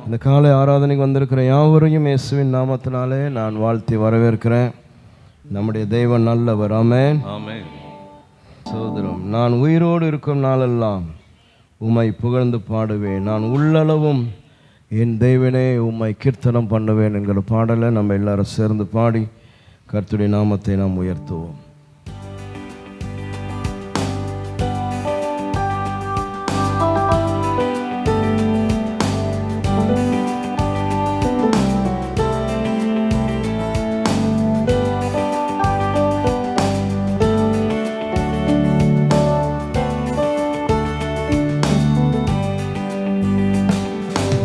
இந்த காலை ஆராதனைக்கு வந்திருக்கிற யாவரையும் இயேசுவின் நாமத்தினாலே நான் வாழ்த்தி வரவேற்கிறேன். நம்முடைய தேவன் நல்லவர். ஆமென். ஆமென். சோதரம், நான் உயிரோடு இருக்கும் நாளெல்லாம் உம்மை புகழ்ந்து பாடுவேன், நான் உள்ளளவும் என் தேவனே உம்மை கீர்த்தனம் பண்ணுவேன் என்கிற பாடலை நம்ம எல்லாரும் சேர்ந்து பாடி கர்த்தருடைய நாமத்தை நாம் உயர்த்துவோம்.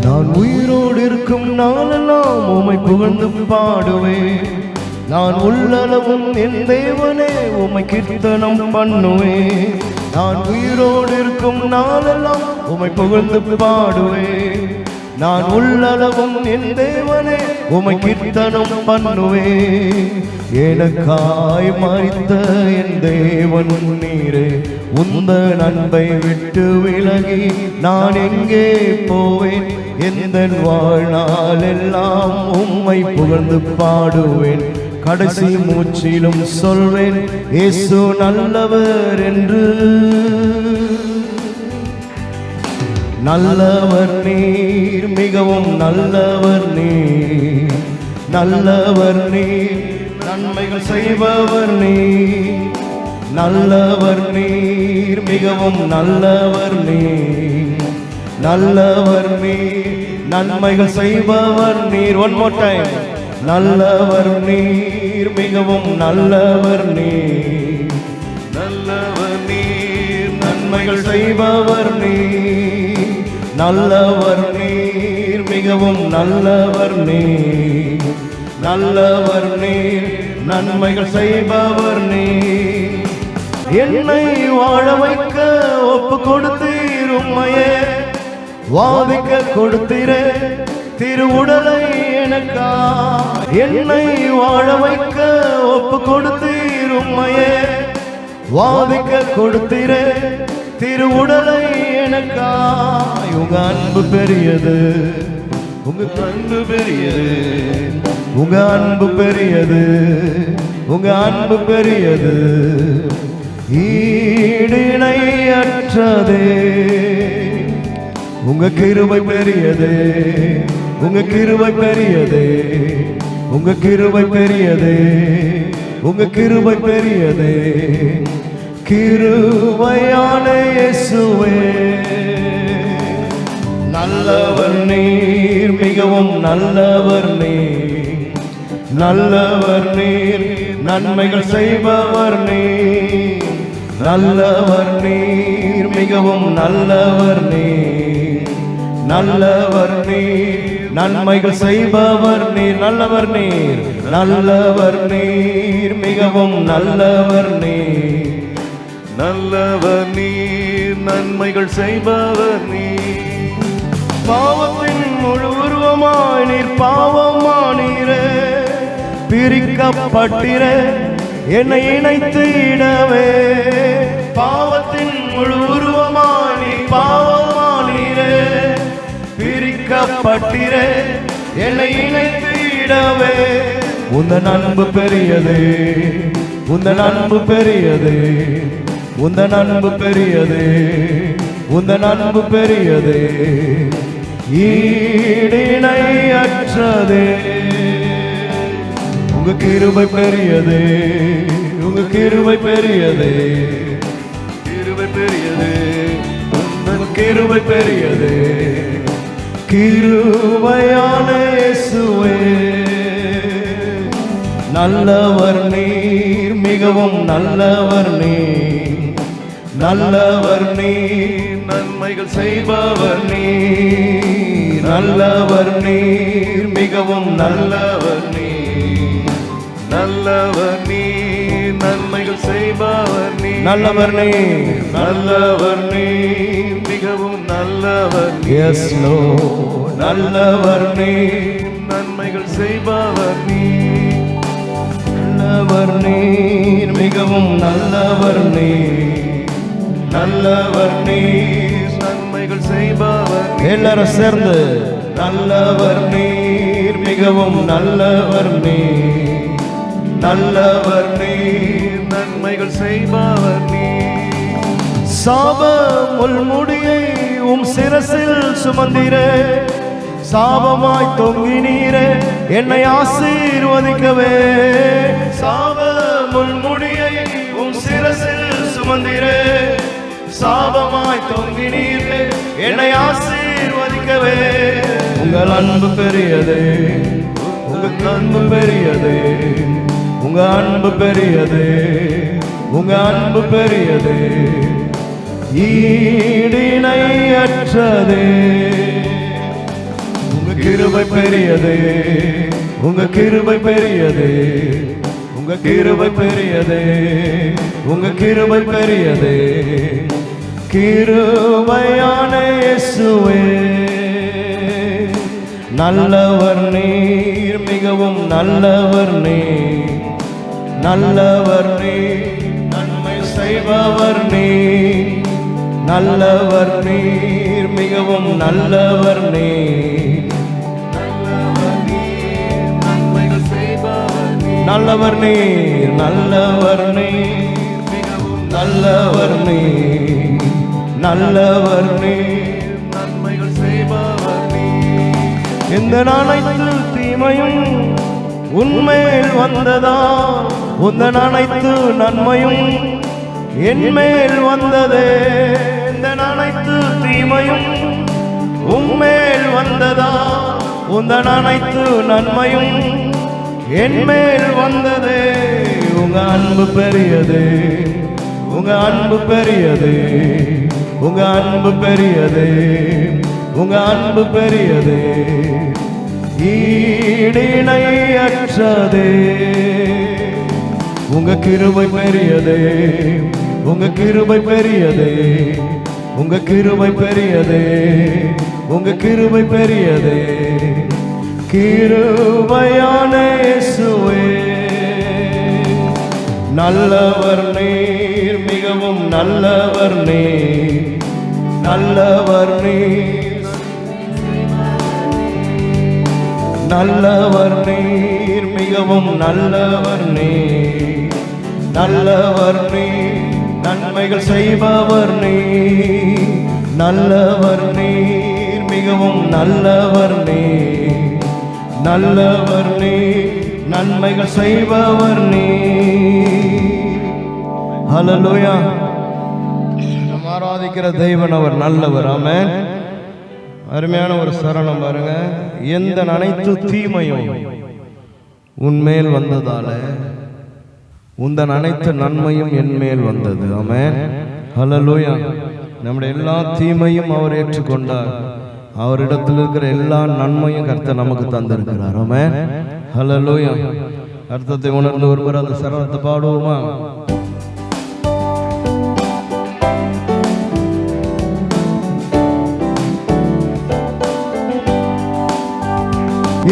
நான் உயிரோடு இருக்கும் நாளெல்லாம் உம்மை புகழ்ந்து பாடுவேன், நான் உள்ளளவும் என் தேவனே உம்மை கீர்த்தனம் பண்ணுவேன். நான் உயிரோடு இருக்கும் நாளெல்லாம் உம்மை புகழ்ந்து பாடுவேன், நான் உள்ளளவும் என் தேவனே உம்மை கீர்த்தனம் பண்ணுவேன். எனக்காய் மரித்த என் தேவன் நீரே, உந்த அன்பை விட்டு விலகி நான் எங்கே போவேன்? எந்த வாழ்நாள் எல்லாம் உம்மை புகழ்ந்து பாடுவேன், கடைசி மூச்சிலும் சொல்வேன் இயேசு நல்லவர் என்று. நல்லவர் நீர், மிகவும் நல்லவர் நீர், நல்லவர் நீர், நன்மைகள் செய்பவர் நீர். நல்லவர் நீர், மிகவும் நல்லவர் நீர், நல்லவர் நீர், நன்மைகள் செய்பவர் நீர். One more time. நல்லவர் நீர், மிகவும் நல்லவர் நீர், நல்லவர் நீர், நன்மைகள் செய்பவர் நீர். நல்லவர் நீர், மிகவும் நல்லவர் நீர், நல்லவர் நீர், நன்மைகள் செய்பவர் நீர். என்னை வாழ வைக்க ஒப்பு கொடுத்தீர், உம்மையே வாதிக்க கொடுத்தீரே திருவுடலை எனக்கா. என்னை வாழ வைக்க ஒப்பு கொடுத்தீர், உம்மையே வாதிக்க கொடுத்தீரே திருவுடலை எனக்கா. உங்க அன்பு பெரியது, உங்க அன்பு பெரியது, உங்க அன்பு பெரியது, உங்க அன்பு பெரியது, ஈடிணையற்றதே. உங்க கிருபை பெரியது, உங்க கிருபை பெரியது, உங்க கிருபை பெரியது, உங்க கிருபை பெரியது. கிருபையான இயேசுவே, நல்லவர் நீர், மிகவும் நல்லவர் நீர், நல்லவர் நீர், நன்மைகள் செய்பவர் நீர். நல்லவர் நீர், மிகவும் நல்லவர் நீர், நல்லவர் நீர், நன்மைகள் செய்பவர் நீர். நல்லவர் நீர், நல்லவர் நீர், மிகவும் நல்லவர் நீர், நல்லவர் நீர், நன்மைகள் செய்பவர் நீர். பாவத்தின் முழு உருவமாய் நீர் பாவமானீரே, பிரிக்கப்பட்டிரே என்னை இணைத்திடவே. பாவத்தின் முழு உருவமாய் நீர் பாவமானீரே, பிரிக்கப்பட்டிரே என்னை இணைத்திடவே. உந்தன் அன்பு பெரியது, உந்தன் அன்பு பெரியது, உந்தன் அன்பு பெரியது, உந்தன் அன்பு பெரியது, ஈடிணையற்றதே. உங்க கிருபை பெரியது, உங்க கிருபை பெரியது, கிருபை பெரியது, உங்க கிருபை பெரியது. கிருபையான இயேசுவே, நல்லவர் நீர், மிகவும் நல்லவர் நீர், நல்லவர் நீர், நன்மைகள் செய்பவர் நீர். நல்லவர் நீர், மிகவும் நல்லவர் நீர், நல்லவர் நீர், நன்மைகள் செய்பவர் நீர். நல்லவர் நீர், நல்லவர் நீர், மிகவும் நல்லவர் நீர். எஸ் லார்ட், நல்லவர் நீர், நன்மைகள் செய்பவர் நீர். நல்லவர் நீர், மிகவும் நல்லவர் நீர், நல்லவர் நீர், நன்மைகள் செய்பவர் எல்லாரும் சேர்ந்து நல்லவர் நீர், மிகவும் நல்லவர் நீர், நல்லவர் நீர், நன்மைகள் செய்பவர் நீர். சாப முள்முடியை உம் சிரசில் சுமந்திரே, சாபமாய் தொங்கினீரே என்னை ஆசீர்வதிக்கவே. சாப முள்முடியை உம் சிரசில் சுமந்திரே, சாபமாய் தொங்கினீரே என்னை ஆசீர்வதிக்கவே. உங்கள் அன்பு பெரியது, உங்கள் அன்பு பெரியது, உங்க அன்பு பெரியது, உங்க அன்பு பெரியது, ஈடிணையற்றது. உங்க கிருபை பெரியது, உங்க கிருபை பெரியது, உங்க கிருபை பெரியது, உங்க கிருபை பெரியது. கிருபையான இயேசுவே, நல்லவர் நீர், மிகவும் நல்லவர் நீர், நல்லவர் நீர், நன்மை செய்பவர் நீர், நல்லவர் நீர், மிகவும் நல்லவர் நீர், நல்லவர் நீர், நன்மைகள் செய்பவர் நீர். நல்லவர் நீர், நல்லவர் நீர், மிகவும் நல்லவர் நீர், நல்லவர் நீர், நன்மைகள் செய்பவர் நீர். இந்த அனைத்து தீமையும் உன்மேல் வந்ததா, உந்தன் அனைத்து நன்மையும் என்மேல் வந்ததே. இந்த அனைத்து தீமையும் உன்மேல் வந்ததா, உந்தன் அனைத்து நன்மையும் என்மேல் வந்ததே. உங்க அன்பு பெரியது, உங்க அன்பு பெரியது, உங்க அன்பு பெரியது, உங்க அன்பு பெரியது, ஈடிணையற்றது. உங்க கிருபை பெரியது, உங்க கிருபை பெரியது, உங்க கிருபை பெரியது, உங்க கிருபை பெரியது. கிருபையான இயேசுவே, நல்லவர் நீர், மிகவும் நல்லவர் நீர், நல்லவர் நீர், நல்லவர் நீர், மிகவும் நல்லவர் நீர், நல்லவர் நீர், நன்மைகள் செய்பவர் நீர், நல்லவர் நீர், மிகவும் நல்லவர் நீர், நல்லவர் நீர், நன்மைகள் செய்பவர் நீர். ஹல்லேலூயா. நாம் ஆராதிக்கிற தெய்வன் அவர் நல்லவர். ஆமென். அருமையான ஒரு சரணம் பாருங்க. எந்த அனைத்து தீமையும் உன்மேல் வந்ததால உந்தன் அனைத்து நன்மையும் என்மேல் வந்தது. ஆமென். ஹல்லேலூயா. நம்முடைய எல்லா தீமையும் அவர் ஏற்றுக்கொண்டார். அவரிடத்தில் இருக்கிற எல்லா நன்மையும் கர்த்தர் நமக்கு தந்திருக்கிறார். ஆமென். ஹல்லேலூயா. அர்த்தத்தை உணர்ந்து ஒருவர் அந்த சரணத்தை பாடுவோமா?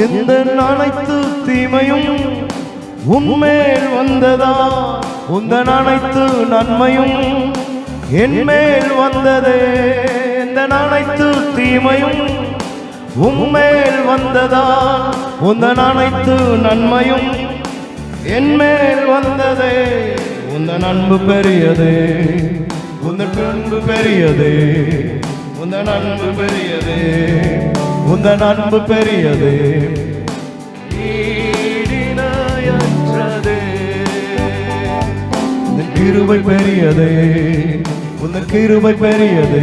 எந்த அனைத்து தீமையும் உன்மேல் வந்ததா, உந்தன் அனைத்து நன்மையும் என்மேல் வந்ததே. எந்த அனைத்து தீமையும் உன்மேல் வந்ததா, உந்தன் அனைத்து நன்மையும் என்மேல் வந்ததே. உந்தன் அன்பு பெரியது, உந்தன் அன்பு பெரியது, உந்தன் அன்பு பெரியது, உந்தன் அன்பு பெரியது, ஈடிணையற்றது. உந்தன் கிருபை பெரியது, உந்தன் கிருபை பெரியது,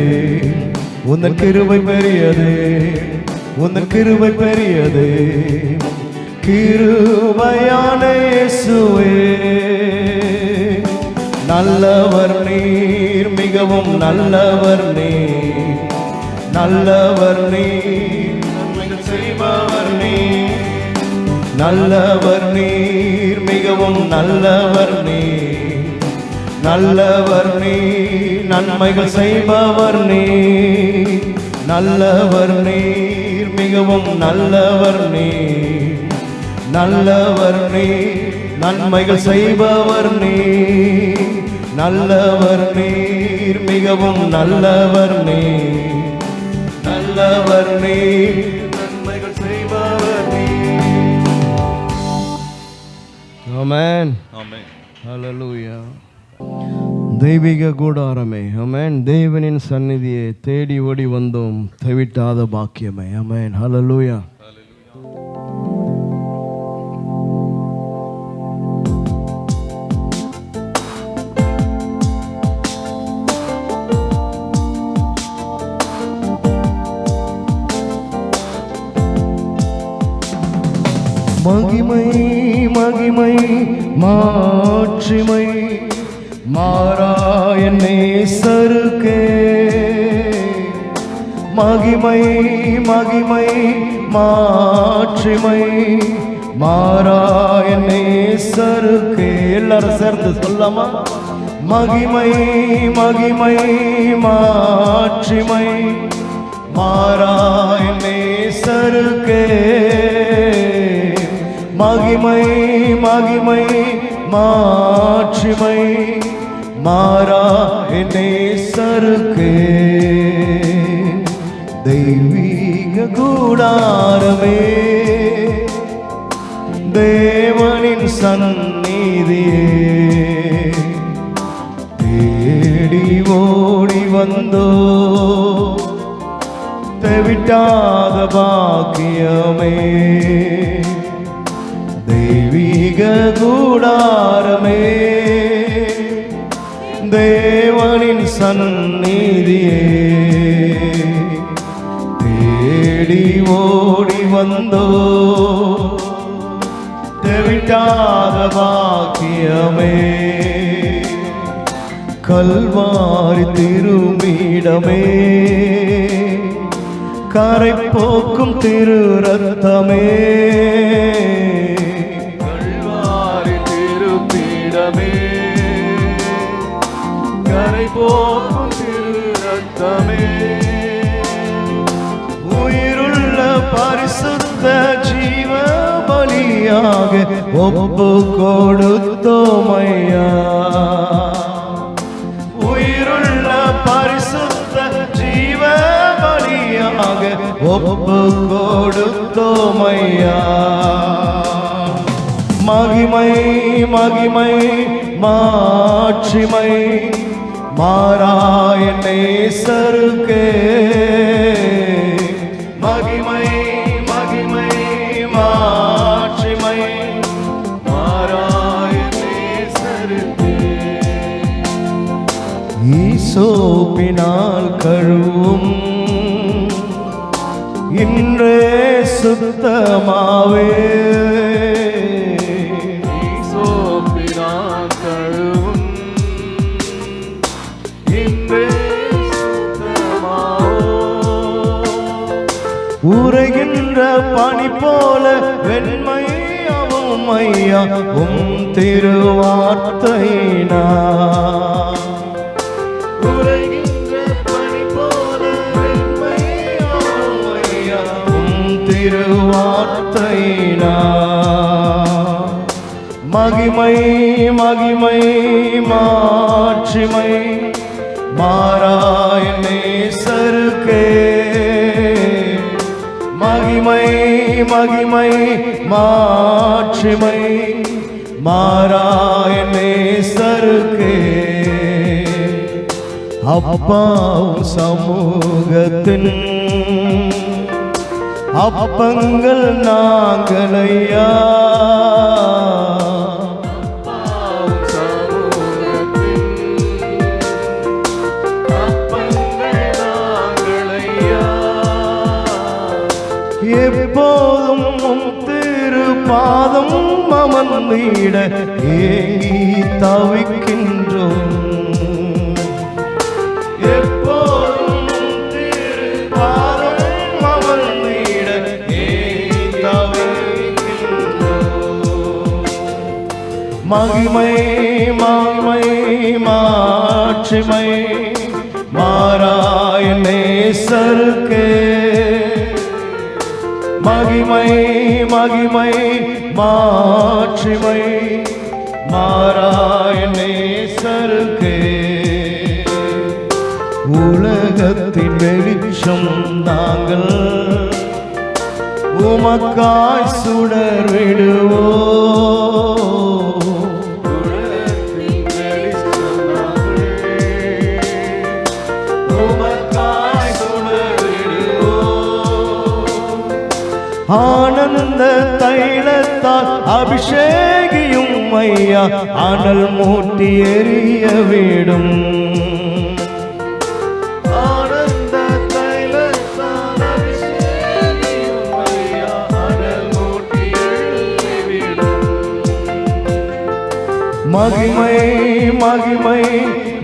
உந்தன் கிருபை பெரியது, உந்தன் கிருபை பெரியது. கிருபையான இயேசுவே, நல்லவர் நீர், மிகவும் நல்லவர் நீர், நல்லவர் நீர், நன்மைகள் செய்பவர் நீர், நல்லவர் நீர், மிகவும் நல்லவர் நீர், நல்லவர் நீர், நன்மைகள் செய்பவர் நீர், நல்லவர் நீர், மிகவும் நல்லவர் நீர், நல்லவர் நீர், நன்மைகள் செய்பவர் நீர், நல்லவர் நீர், மிகவும் நல்லவர் நீர், நல்லவர் நல்லவர் நீர். நன்மைகள் செய்பவர் நீ. ஆமென். ஆமென். ஹல்லேலூயா. தெய்வீக கூடாரமே, ஆமென். தேவனின் சந்நிதியை தேடி ஓடி வந்தோம், தவிட்டாத பாக்கியமே. ஆமென். ஹல்லேலூயா. மகிமை மகிமை மாட்சிமை மாறாய நேசருக்கே. மகிமை மகிமை மாட்சிமை மாறாய நேசருக்கே. எல்லாரும் சேர்ந்து சொல்லாமா? மகிமை மகிமை மாட்சிமை மாறாய நேசருக்கே. மகிமை மகிமை மாட்சிமை மாறாய நேசருக்கே. தெய்வீக கூடாரமே, தேவனின் சந்நிதியே, தேடி ஓடி வந்தோ, தவிட்டாத பாக்கியமே. தெய்வீக கூடாரமே, தேவனின் சந்நிதியே, தேடி ஓடி வந்தோ, தவிட்டாத பாக்கியமே. கல்வாரி திருமீடமே, கரை போக்கும் திரு ரத்தமே. கல்வாரி திருப்பீடமே, கரை போக்கும் திரு ரத்தமே. உயிருள்ள பரிசுத்த ஜீவ பலியாக ஒப்பு கொடுத்தோமையா. உயிருள்ள பரிசுத்த ஜீவ பலியாக ஒப்பு கொடுத்தோமையா. மகிமை மகிமை மாட்சிமை மாறாய நேசருக்கே. மகிமை மகிமை மாட்சிமை மாறாய நேசருக்கே. ஈசோப்பினால் கழுவும் இன்றே சுத்தமாவே. ஈசோப்பினால் கழுவும் இன்றே சுத்தமாவோ. உறைகின்ற பனி போல வெண்மையாவும் ஐயா உம் திருவார்த்தையினா. உறைகின்ற பனி போல வெண்மையாவும் ஐயா உம் திருவார்த்தையினா. மகிமை மகிமை மாட்சிமை மாறாய நேசருக்கே. மகிமை மகிமை மாட்சிமை மாறாய நேசருக்கே. அப்பாவும் சமூகத்தின் அப்பங்கள் நாங்களையா. எப்போதும் உம் திருப்பாதம் அமர்ந்திட ஏங்கி தவிக்கின்றோம். எப்போதும் உம் திருப்பாதம் அமர்ந்திட ஏங்கி தவிக்கின்றோம். மகிமை மகிமை மாட்சிமை மாறாய நேசருக்கே. மகிமை மகிமை மாட்சிமை மாறாய நேசருக்கே. உலகத்தின் வெளிச்சம் நாங்கள் நாங்கள் உமக்காய் சுடர் விடுவோம். உலகத்தின் வெளிச்சம் நாங்கள், உமக்காய் சுடர்விடுவோம். ஆனந்த தைலத்தால் அபிஷேகியும் ஐயா, அனல் மூட்டி எரிய விடும். ஆனந்த தைலத்தால் அபிஷேகியும் ஐயா, அனல் மூட்டி எழுப்பிவிடும். மகிமை மகிமை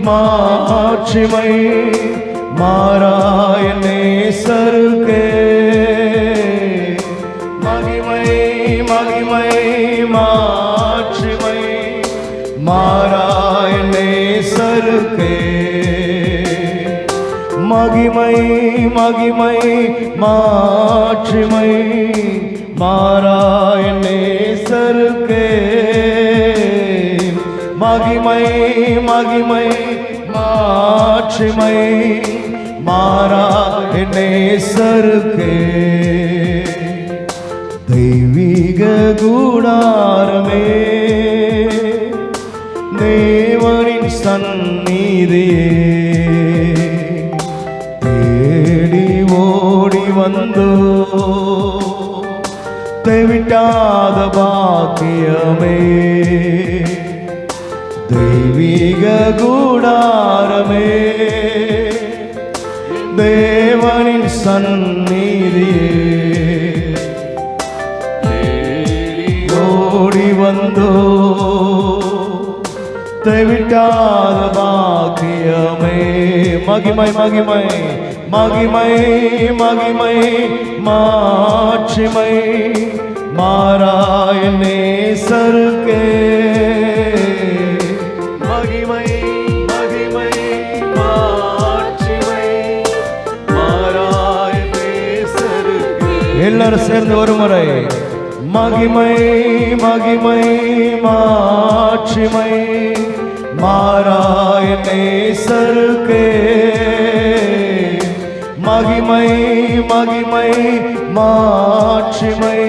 மாட்சிமை மாறாய நேசருக்கே. மகிமை மகிமை மாட்சிமை மாறாய நேசருக்கே. மகிமை மகிமை மாட்சிமை மாறாய நேசருக்கே. மகிமை மகிமை மாட்சிமை மாறாய நேசருக்கே. தெய்வீக கூடாரமே, தேவனின் சந்நிதியே, தேடி ஓடி வந்தோ தெவிட்டாத பாக்கியமே. தெய்வீக கூடாரமே, தேவனின் சந்நிதியே, ஓடி வந்தோ தெவிட்டாத பாக்கியமே. மகிமை மகிமை மகிமை மகிமை மாட்சிமை மாறாய நேசருக்கே. மகிமை மகிமை மாட்சிமை மாறாய நேசருக்கு. எல்லாரும் சேர்ந்து ஒரு முறை மகிமை மகிமை மாட்சிமை மாறாய நேசருக்கே. மகிமை மகிமை மாட்சிமை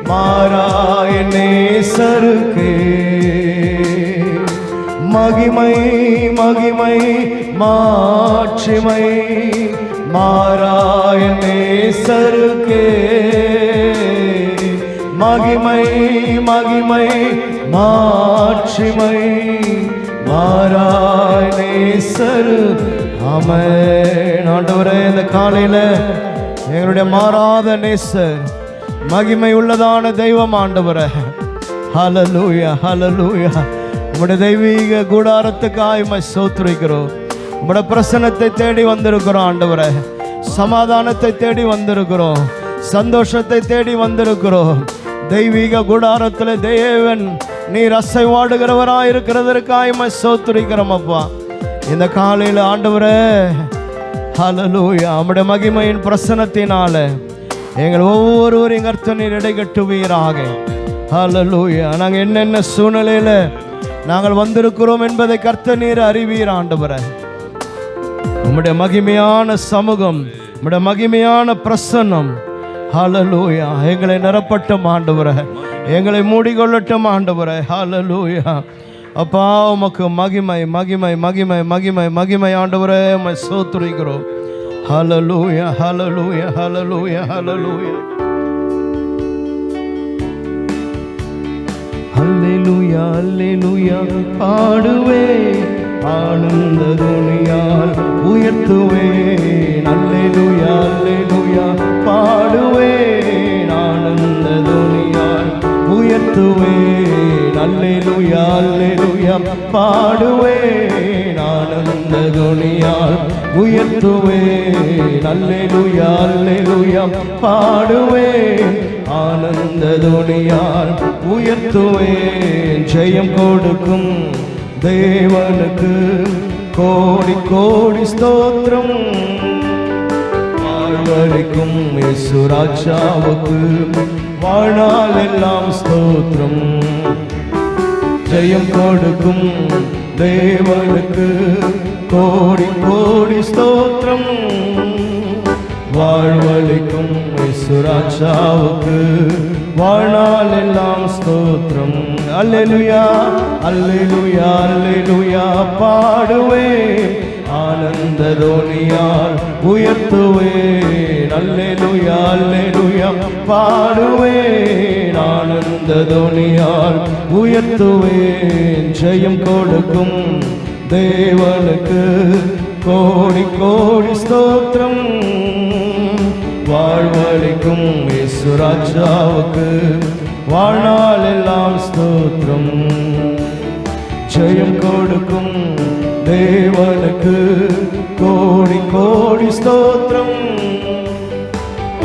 மாறாய நேசருக்கே. மகிமை மகிமை மாட்சிமை மாறாய நேசருக்கே. மகிமை மகிமை மாட்சிமை மாறாய நேசரு. ஆமென். ஆண்டவரே, இந்த காலையில எங்களுடைய மாறாத நேசர், மகிமை உள்ளதான தெய்வம் ஆண்டவரே. ஹல்லேலூயா ஹல்லேலூயா. உம்முடைய தெய்வீக கூடாரத்துக்காய் உம்மை ஸ்தோத்திரிக்கிறோம். உம்முடைய பிரசன்னத்தை தேடி வந்திருக்கிறோம் ஆண்டவரே. சமாதானத்தை தேடி வந்திருக்கிறோம். சந்தோஷத்தை தேடி வந்திருக்கிறோம். தெய்வீக கூடாரத்தில் தேவன் நீர் அசைவாடுகிறவராய் இருக்கிறதற்காய் உம்மை ஸ்தோத்திரிக்கிறோம் அப்பா. இந்த காலையில் ஆண்டவரே ஹல்லேலூயா, உம்முடைய மகிமையின் பிரசன்னத்தினால எங்கள் ஒவ்வொருவரையும் கர்த்தர் நீர் இடைகட்டுவீராக. ஹல்லேலூயா. நாங்கள் என்னென்ன சூழ்நிலையில் நாங்கள் வந்திருக்கிறோம் என்பதை கர்த்தர் நீர் அறிவீர் ஆண்டவரே. உம்முடைய மகிமையான சமூகம், உம்முடைய மகிமையான பிரசன்னம் ஹல்லேலூயா எங்களை நிரப்பட்டும் ஆண்டவரே. எங்களை மூடிக்கொள்ளட்டும் ஆண்டவரே. ஹல்லேலூயா. அப்பா, உமக்கு மகிமை மகிமை மகிமை மகிமை மகிமை ஆண்டவரே. உம்மை ஸ்தோத்திரிக்கிறோம். ஹல்லேலூயா ஹல்லேலூயா ஹல்லேலூயா ஹல்லேலூயா. ஹல்லேலூயா ஹல்லேலூயா பாடுவே, ஆனந்த துணியால் உயர்த்துவேன். ஹல்லேலூயா ஹல்லேலூயா பாடுவேன், ஆனந்த துணியால் உயர்த்துவேன். ஹல்லேலூயா ஹல்லேலூயா பாடுவேன், ஆனந்த துணியால் உயர்த்துவேன். ஹல்லேலூயா ஹல்லேலூயா பாடுவேன், ஆனந்த துணியால் உயர்த்துவேன். ஜெயம் கொடுக்கும் தேவனுக்கு கோடி கோடி ஸ்தோத்திரம். வாழ்வழிக்கும் இயேசு ராஜாவுக்கு வாழ்நாள் எல்லாம் ஸ்தோத்திரம். ஜெயம் கொடுக்கும் தேவனுக்கு கோடி கோடி ஸ்தோத்திரம். வாழ்வளிக்கும் இயேசுராஜாவுக்கு வாழ்நாள் எல்லாம் ஸ்தோத்திரம். அல்லேலூயா அல்லேலூயா அல்லேலூயா பாடுவேன், ஆனந்த தோனியால் உயர்த்துவேன். அல்லேலூயா அல்லேலூயா பாடுவேன், ஆனந்த தோனியால் உயர்த்துவேன். ஜெயம் கொடுக்கும் தேவனுக்கு கோடி கோடி ஸ்தோத்திரம். வாழ்வளிக்கும் இயேசுராஜாவுக்கு வாழ்நாள் எல்லாம் ஸ்தோத்திரம். ஜெயம் கொடுக்கும் தேவனுக்கு கோடி கோடி ஸ்தோத்திரம்.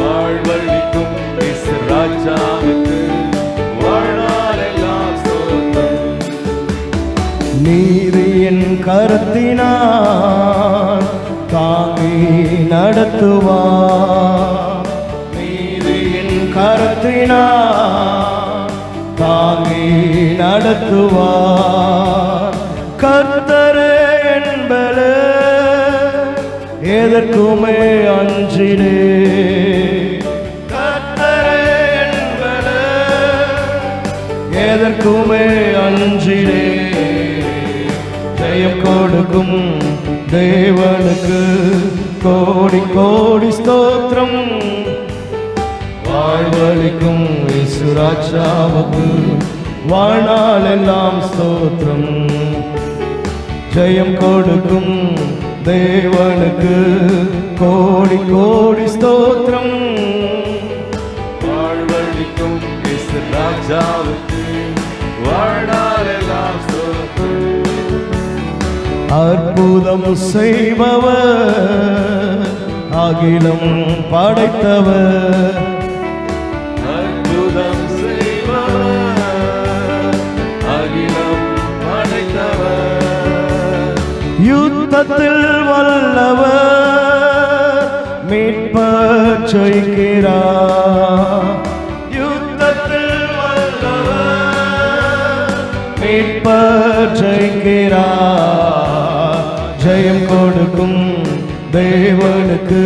வாழ்வளிக்கும் இயேசுராஜாவுக்கு வாழ்நாள் எல்லாம் ஸ்தோத்திரம். நீதியின் கரத்தினால் தாங்கி நடத்துவார். நீதியின் கரத்தினால் தாங்கி நடத்துவார். கர்த்தரே என்பது எதற்குமே அஞ்சினே. கர்த்தரே என்பது எதற்குமே அஞ்சினே. ஜெயம் கொடுக்கும் தேவனுக்கு கோடி கோடி ஸ்தோத்திரம். வாழ்வளிக்கும் இயேசுராஜாவுக்கு வாழ்நாள் எல்லாம் ஸ்தோத்திரம். ஜெயம் கொடுக்கும் தேவனுக்கு கோடி கோடி ஸ்தோத்திரம். வாழ்வளிக்கும் இயேசுராஜாவுக்கு வாழ்நாள் எல்லாம் ஸ்தோத்திரம். அற்புதம் செய்பவர், அகிலம் படைத்தவர். அற்புதம் செய்பவர், அகிலம் படைத்தவர். யுத்தத்தில் வல்லவர், மீட்பர் ஜெயிக்கிறார். யுத்தத்தில் வல்லவர், மீட்பர் ஜெயிக்கிறார். ஜெயம் கொடுக்கும் தேவனுக்கு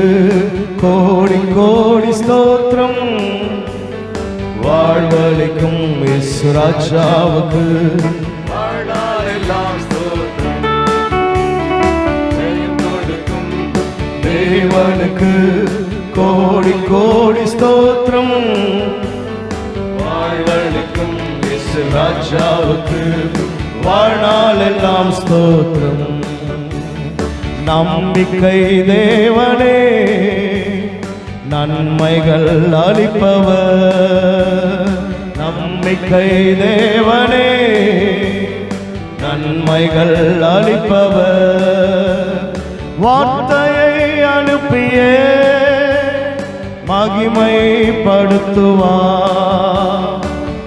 கோடி கோடி ஸ்தோத்திரம். வாழ்வளிக்கும் இயேசுராஜாவுக்கு வாழ்நாள் எல்லாம் ஸ்தோத்திரம். ஜெயம் கொடுக்கும் தேவனுக்கு கோடி கோடி ஸ்தோத்திரம். வாழ்வளிக்கும் இயேசுராஜாவுக்கு வாழ்நாள் எல்லாம் ஸ்தோத்திரம். நம்பிக்கை தேவனே, நன்மைகள் அளிப்பவர். நம்பிக்கை தேவனே, நன்மைகள் அளிப்பவர். வார்த்தையை அனுப்பியே மகிமைப்படுத்துவார்.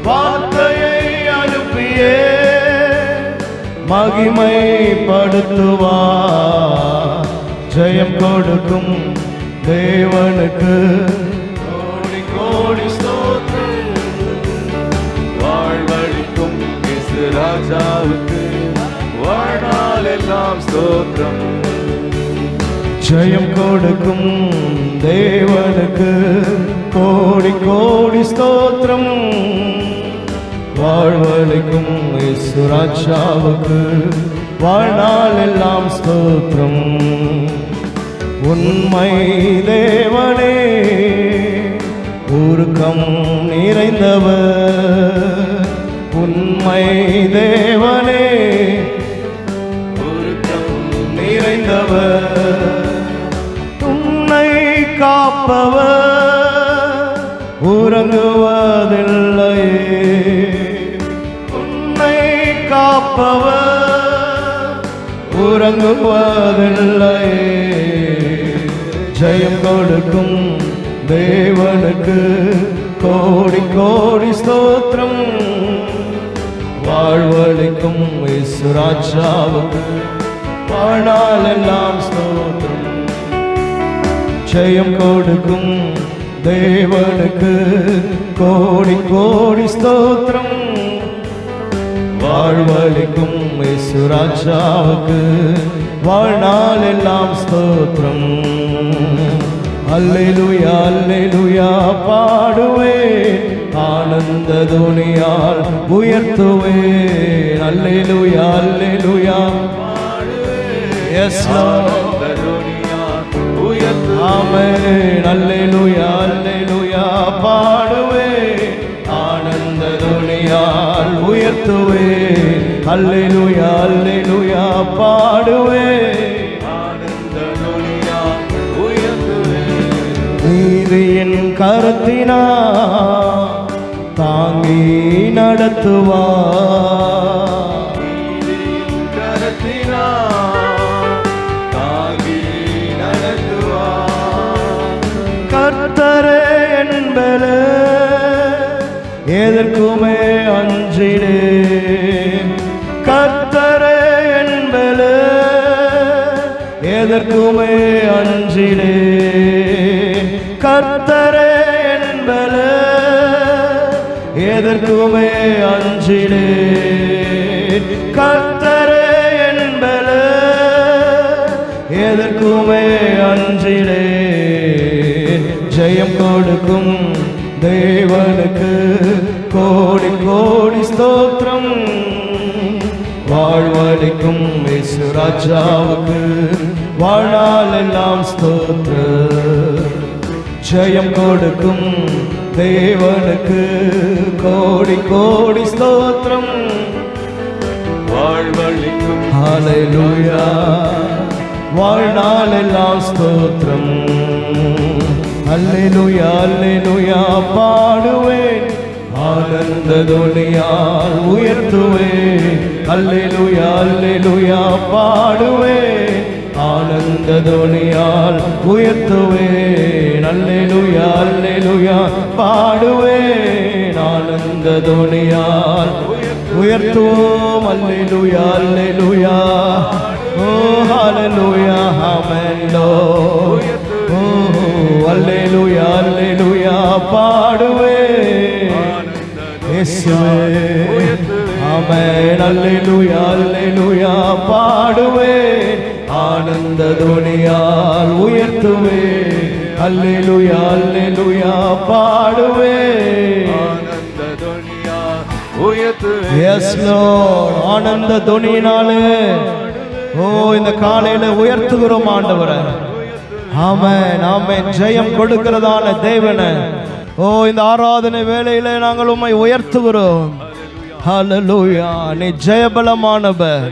வார்த்தையை அனுப்பியே மகிமைப்படுத்துவார். ஜெயம் கொடுக்கும் தேவனுக்கு கோடி கோடி ஸ்தோத்திரம். வாழ்வளிக்கும் இயேசுராஜாவுக்கு வாழ்நாள் எல்லாம் ஸ்தோத்திரம். ஜெயம் கொடுக்கும் தேவனுக்கு கோடி கோடி ஸ்தோத்திரம். வாழ்வளிக்கும் இயேசுராஜாவுக்கு வாழ்நாள் எல்லாம் ஸ்தோத்திரம். உண்மை தேவனே, உருக்கம் நிறைந்தவர். உண்மை தேவனே, உருக்கம் நிறைந்தவர். உன்னை காப்பவர் உறங்குவதில்லையே. உன்னை காப்பவர் உறங்குவதில்லையே. ஜெயம் கொடுக்கும் தேவனுக்கு கோடி கோடி ஸ்தோத்திரம். வாழ்வளிக்கும் இயேசுராஜாவுக்கு வாழ்நாள் எல்லாம் ஸ்தோத்திரம். ஜெயம் கொடுக்கும் தேவனுக்கு கோடி கோடி ஸ்தோத்திரம். வாழ்வளிக்கும் இயேசுராஜாவுக்கு வாழ்நாள் எல்லாம் ஸ்தோத்திரம். அல்லேலூயா அல்லேலூயா பாடுவேன், ஆனந்த துணியால் உயர்த்துவேன். அல்லேலூயா அல்லேலூயா எஸ் ஆமென். அல்லேலூயா அல்லேலூயா பாடுவேன், ஆனந்த துணியால் உயர்த்துவேன். அல்லேலூயா அல்லேலூயா பாடுவேன், ஆனந்த துணியால் உயர்த்துவேன். நீதியின் கரத்தினால் தாங்கி நடத்துவார், நீதியின் கரத்தினால் தாங்கி நடத்துவார். கர்த்தரே என்பது எதற்குமே அஞ்சிடே, கர்த்தரே என்பது எதற்குமே அஞ்சிடே. கர்த்தரே என்பது எதற்குமே அஞ்சிடே. கர்த்தரே என்பது எதற்குமே அஞ்சிடே. ஜெயம் கொடுக்கும் தேவனுக்கு கோடி கோடி ஸ்தோத்திரம். வாழ்வளிக்கும் இயேசு ராஜாவுக்கு வாழ்நாள் எல்லாம் ஸ்தோத்திரம். ஜெயம் கொடுக்கும் தேவனுக்கு கோடி கோடி ஸ்தோத்திரம். வாழ்வளிக்கும் ஹல்லேலூயா, வாழ்நாள் எல்லாம் ஸ்தோத்திரம். அல்லேலூயா அல்லேலூயா பாடுவேன், ஆனந்த துணியால் உயர்த்துவேன். அல்லேலூயா அல்லேலூயா பாடுவேன், ஆனந்த துணியால் உயர்த்துவேன். அல்லேலூயா அல்லேலூயா பாடுவேன், ஆனந்த துணியால் உயர்த்துவோம். அல்லேலூயா அல்லேலூயா ஓ ஹல்லேலூயா ஆமென் லோர்ட். ஓ அல்லேலூயா அல்லேலூயா பாடுவேன் இயேசுவே ஆமென். அல்லேலூயா அல்லேலூயா பாடுவேன், ஆனந்த துணியால் உயர்த்துவேன். அல்லேலூயா அல்லேலூயா பாடுவேன், ஆனந்த துணியால் உயர்த்துவேன். எஸ் லார்ட், ஆனந்த துணியினாலே ஓ இந்த காலையில உயர்த்துகிறோம் ஆண்டவரே. ஆமென் ஆமென். ஜெயம் கொடுக்கிறதான தேவனே, ஓ இந்த ஆராதனை வேளையில நாங்கள் உம்மை உயர்த்துகிறோம். ஹல்லேலூயா, நீ ஜெயபலமானவர்.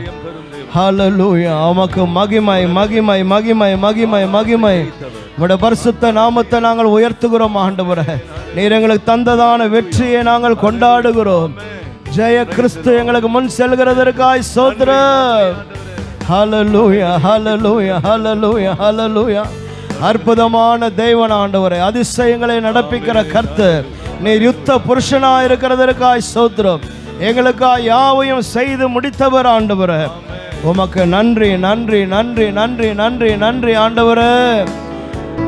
ஹல்லேலூயா, உமக்கு மகிமை மகிமை மகிமை மகிமை மகிமை. உம்முடைய பரிசுத்த நாமத்தை நாங்கள் உயர்த்துகிறோம் ஆண்டவரே. நீர் எங்களுக்கு தந்ததான வெற்றியை நாங்கள் கொண்டாடுகிறோம். ஜெய கிறிஸ்து எங்களுக்கு முன் செல்கிறதற்காய் ஸ்தோத்திரம். ஹல்லேலூயா ஹல்லேலூயா ஹல்லேலூயா ஹல்லேலூயா. அற்புதமான தேவன் ஆண்டவரே, அதிசயங்களை நடப்பிக்கிற கர்த்தர், நீர் யுத்த புருஷனாய் இருக்கிறதற்காய் ஸ்தோத்திரம். எங்களுக்காய் யாவையும் செய்து முடித்தவர் ஆண்டவரே. உமக்கு நன்றி நன்றி நன்றி நன்றி நன்றி நன்றி ஆண்டவரே.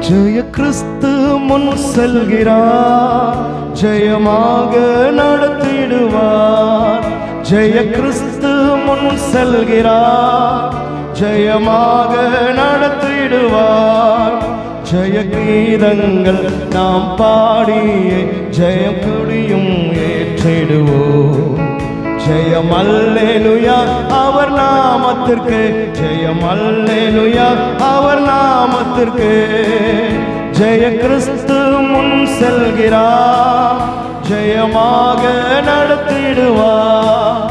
ஜெய கிறிஸ்து முன் செல்கிறார், ஜெயமாக நடத்திடுவார். ஜெய கிறிஸ்து முன் செல்கிறார், ஜெயமாக நடத்திடுவார். ஜெய கீதங்கள் நாம் பாடியே ஜெயம் கொடியும் ஏற்றிடுவோம். ஜெயம் அல்லேலூயா அவர் நாமத்திற்கு, ஜெயம் அல்லேலூயா அவர் நாமத்திற்கு. ஜெய கிறிஸ்து முன் செல்கிறார், ஜெயமாக நடத்திடுவார்.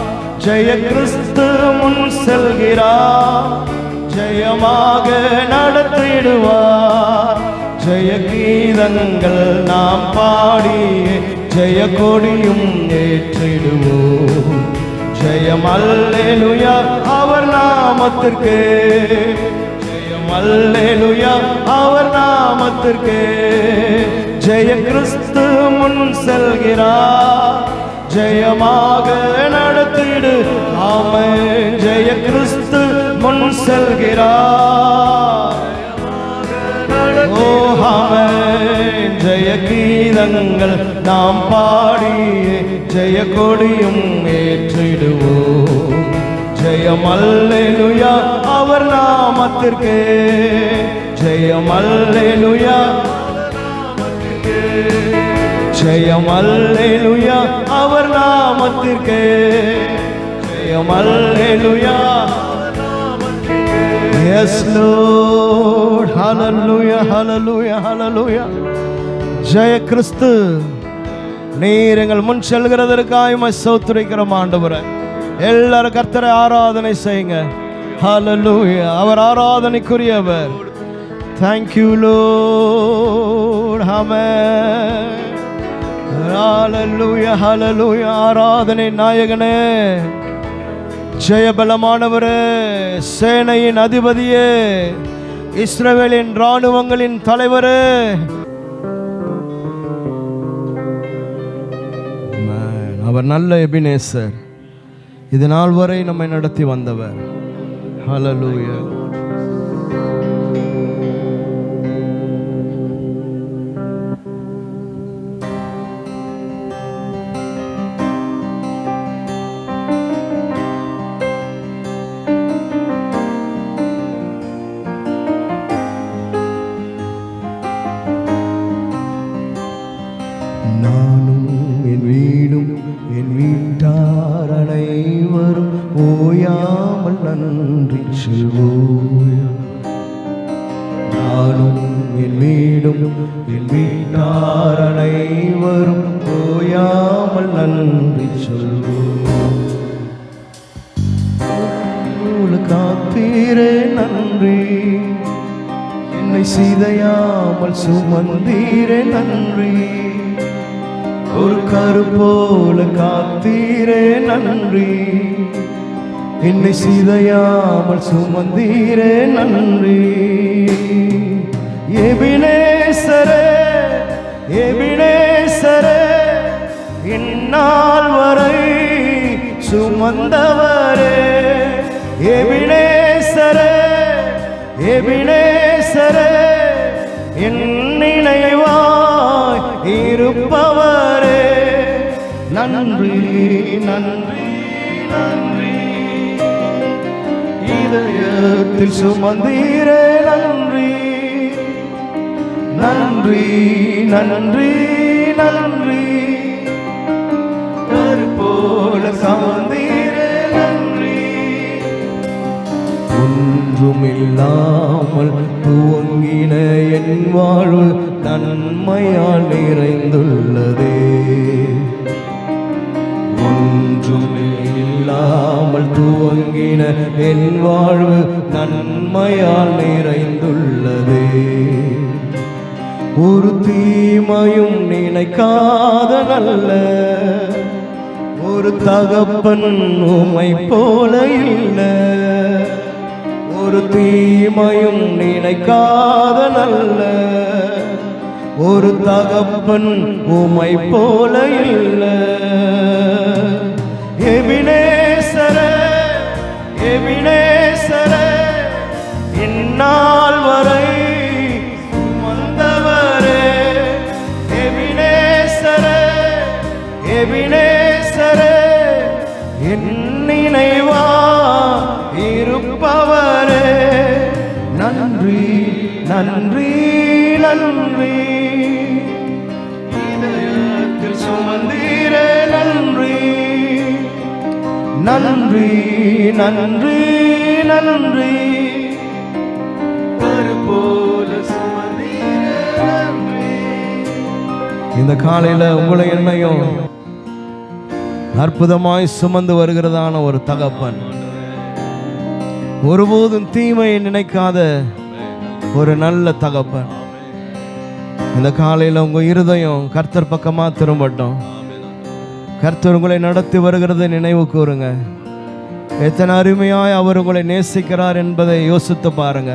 ஜெய கிறிஸ்து முன் செல்கிறார், ஜெயமாக நடத்திடுவார். ஜெய கீதங்கள் நாம் பாடியே ஜெய கொடியும் ஏற்றிடுவோம். ஜெயம் அல்லேலூயா அவர் நாமத்திற்கு, ஜெயம் அல்லேலூயா அவர் நாமத்திற்கு. ஜெய கிறிஸ்து முன் செல்கிறார், ஜெயமாக நடத்திடு. ஆமென். ஜெய கிறிஸ்து முன் செல்கிறார். ஓ ஆமென். ஜெய கீதங்கள் நாம் பாடியே ஜெய கொடியும் ஏற்றிடுவோம். ஜெயம் அல்லேலூயா அவர் நாமத்திற்கு, ஜெயம் அல்லேலூயா, ஜெயம் அல்லேலூயா அவர் நாமத்திற்கு, ஜெயம் அல்லேலூயா. Yes Lord, hallelujah, hallelujah, hallelujah. ஜெய கிறிஸ்து, நீர் எங்கள் முன் செல்கிறதற்காக உம்மை ஸ்தோத்திரிக்கிறோம் ஆண்டவரே. எல்லாரும் கர்த்தரை ஆராதனை செய்யுங்க. ஹalleluya, அவர் ஆராதனைக்குரியவர். Thank you Lord, amen. Hallelujah, hallelujah. ஆராதனை நாயகனே, ஜெயபலமானவரே, சேனையின் அதிபதியே, இஸ்ரவேலின் இராணுவங்களின் தலைவரே. அவர் நல்ல எபினேசர், இது நாள் வரை நம்மை நடத்தி வந்தவர். ஹalleluya. நானும் என் வீடும் என் வீட்டார் அனைவரும் ஓயாமல் நன்றி சொல்வோம். நானும் என் வீடும் என் வீட்டார் அனைவரும் ஓயாமல் நன்றி சொல்வோம். காத்தீரே நன்றி, என்னை சிதையாமல் சுமந்தீரே நன்றி. ஒரு கருப்போல காத்தீரே நன்றி, என்னை சிதையாமல் சுமந்தீரே நன்றி. எபினேசரே, எபினேசரே, இந்நாள் வரை சுமந்தவரே. எபினேசரே, எபினேசரே, என் நினைவாய் இருப்பவரே. நன்றி நன்றி நன்றி, இதயத்தில் சுமந்தீரே நன்றி. நன்றி நன்றி நன்றி, கருப்போல சுமந்தீரே நன்றி. ஒன்றுமில்லாமல் துவங்கின என் வாழ்வு நன்மையால் நிறைந்துள்ளதே. ஒன்றுமில்லாமல் துவங்கின என் வாழ்வு நன்மையால் நிறைந்துள்ளதே. ஒரு தீமையும் நினைக்காத நல்ல ஒரு தகப்பன் உம்மை போல இல்லை. ஒரு தீமையும் நினைக்காத நல்ல ஒரு தகப்பன் உம்மை போல இல்லை. எபினேசரே, எபினேசரே, இந்நாள் வரை சுமந்தவரே. எபினேசரே, எபினேசரே, என் நினைவா இருப்பவரே. நன்றி நன்றி நன்றி, இதயத்தில் சுமந்தீரே நன்றி. நன்றி நன்றி நன்றி, கருப்போல சுமந்தீரே நன்றி. இந்த காலையில உங்களை என்னையும் அற்புதமாய் சுமந்து வருகிறதான ஒரு தகப்பன், ஒருபோதும் தீமையை நினைக்காத ஒரு நல்ல தகப்பன். இந்த காலையில் உங்கள் இருதயம் கர்த்தர் பக்கமாக திரும்பட்டும். கர்த்தர் உங்களை நடத்தி வருகிறதை நினைவு கூறுங்க. எத்தனை அருமையாய் அவர் உங்களை நேசிக்கிறார் என்பதை யோசித்து பாருங்க.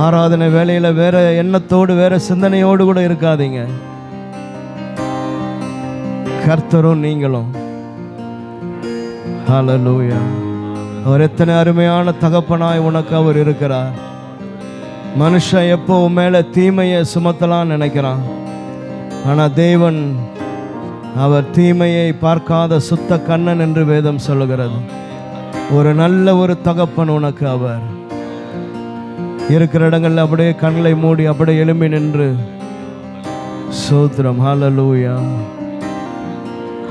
ஆராதனை வேலையில் வேற எண்ணத்தோடு வேற சிந்தனையோடு கூட இருக்காதீங்க. கர்த்தரும் நீங்களும். ஹல்லேலூயா. அவர் எத்தனை அருமையான தகப்பனாய் உனக்கு அவர் இருக்கிறார். மனுஷன் எப்போ உன் மேலே தீமையை சுமத்தலான்னு நினைக்கிறான். ஆனால் தேவன் அவர் தீமையை பார்க்காத சுத்த கண்ணன் என்று வேதம் சொல்லுகிறது. ஒரு நல்ல ஒரு தகப்பன் உனக்கு அவர். இருக்கிற இடங்கள்ல அப்படியே கண்களை மூடி அப்படியே எழும்பி நின்று ஸ்தோத்திரம். ஹல்லேலூயா.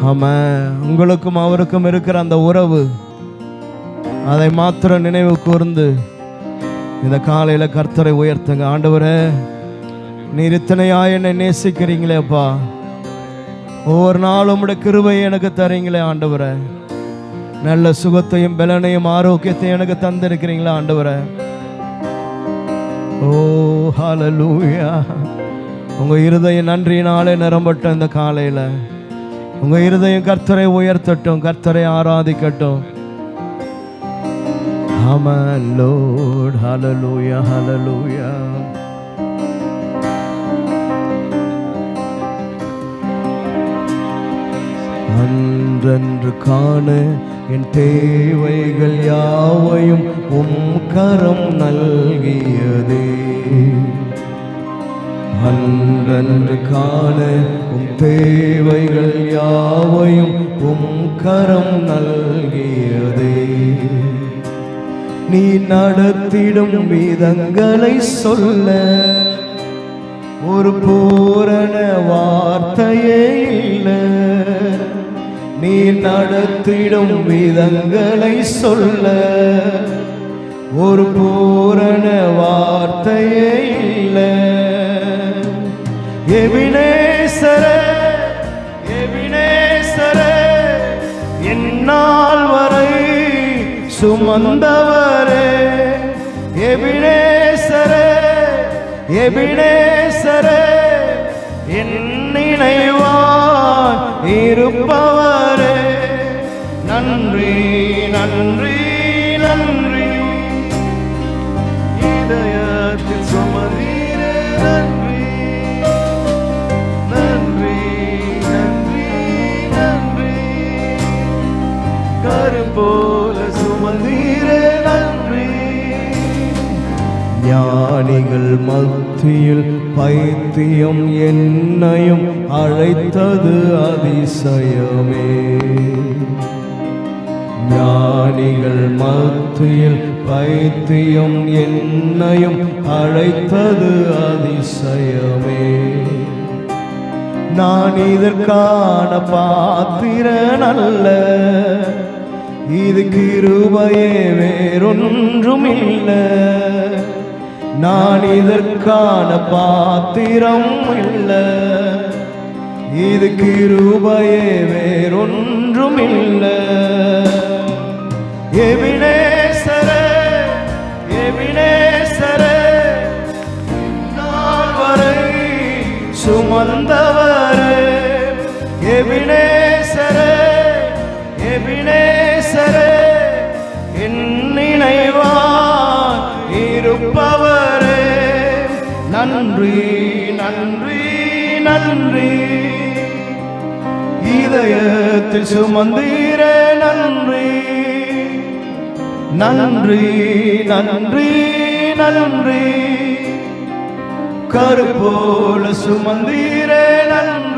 ஆமென். உங்களுக்கும் அவருக்கும் இருக்கிற அந்த உறவு, அதை மாத்திரம் நினைவு கூர்ந்து இந்த காலையில கர்த்தரை உயர்த்துங்க. ஆண்டவரே, நீர் இத்தனையா என்னை நேசிக்கிறீங்களே அப்பா, ஒவ்வொரு நாளும் உம்முடைய கிருபையை எனக்கு தரீங்களே ஆண்டவரே, நல்ல சுகத்தையும் பலனையும் ஆரோக்கியத்தையும் எனக்கு தந்திருக்கிறீங்களா ஆண்டவரே. ஓ ஹல்லேலூயா. உங்க இருதயம் நன்றியினாலே நிரம்பட்ட இந்த காலையில உங்க இருதயம் கர்த்தரை உயர்த்தட்டும், கர்த்தரை ஆராதிக்கட்டும். ஆமென் லார்ட். ஹல்லேலூயா, ஹல்லேலூயா. அன்றன்று காண என் தேவைகள் யாவையும் கரம் நல்கியதே. அன்றன்று காண தேவைகள் யாவையும் கரம் நல்கியதே. நீ நடத்திடும் விதங்களை சொல்ல ஒரு பூரண வார்த்தையே இல்லை. நீ நடத்திடும் விதங்களை சொல்ல ஒரு பூரண வார்த்தையே இல்லை. எபினேசரே, எபினேசரே, இந்நாள் வரை சுமந்தவரே. எபினேசரே, எபினேசரே, என் நினைவாய் இருப்பவரே. நன்றி, நன்றி, நன்றி. இதயத்தில் சுமந்தீரே நன்றி, நன்றி, நன்றி, நன்றி. கரும்போல சுமந்தீரே நன்றி. ஞானிகள் மத்தியில் பைத்தியம் என்னையும் அழைத்தது அதிசயமே. ஞானிகள் மத்தியில் பைத்தியம் என்னையும் அழைத்தது அதிசயமே. நான் இதற்கான பாத்திரன் அல்ல, இது கிருபையே வேறொன்றும் இல்லை. நான் இதற்கான பாத்திரம் இல்லை, இது கிருபையே வேறொன்றும் இல்லை. எபினேசரே, எபினேசரே, நாள் வரை சுமந்தவரே. எபினேசரே, எபினேசரே, என் நினைவாய் இருப்பவரே. நன்றி, நன்றி, நன்றி. இதயத்தில் சுமந்தீரே நன்றி, நன்றி, நன்றி, நன்றி. கருப்போல சுமந்தீரே நன்றி.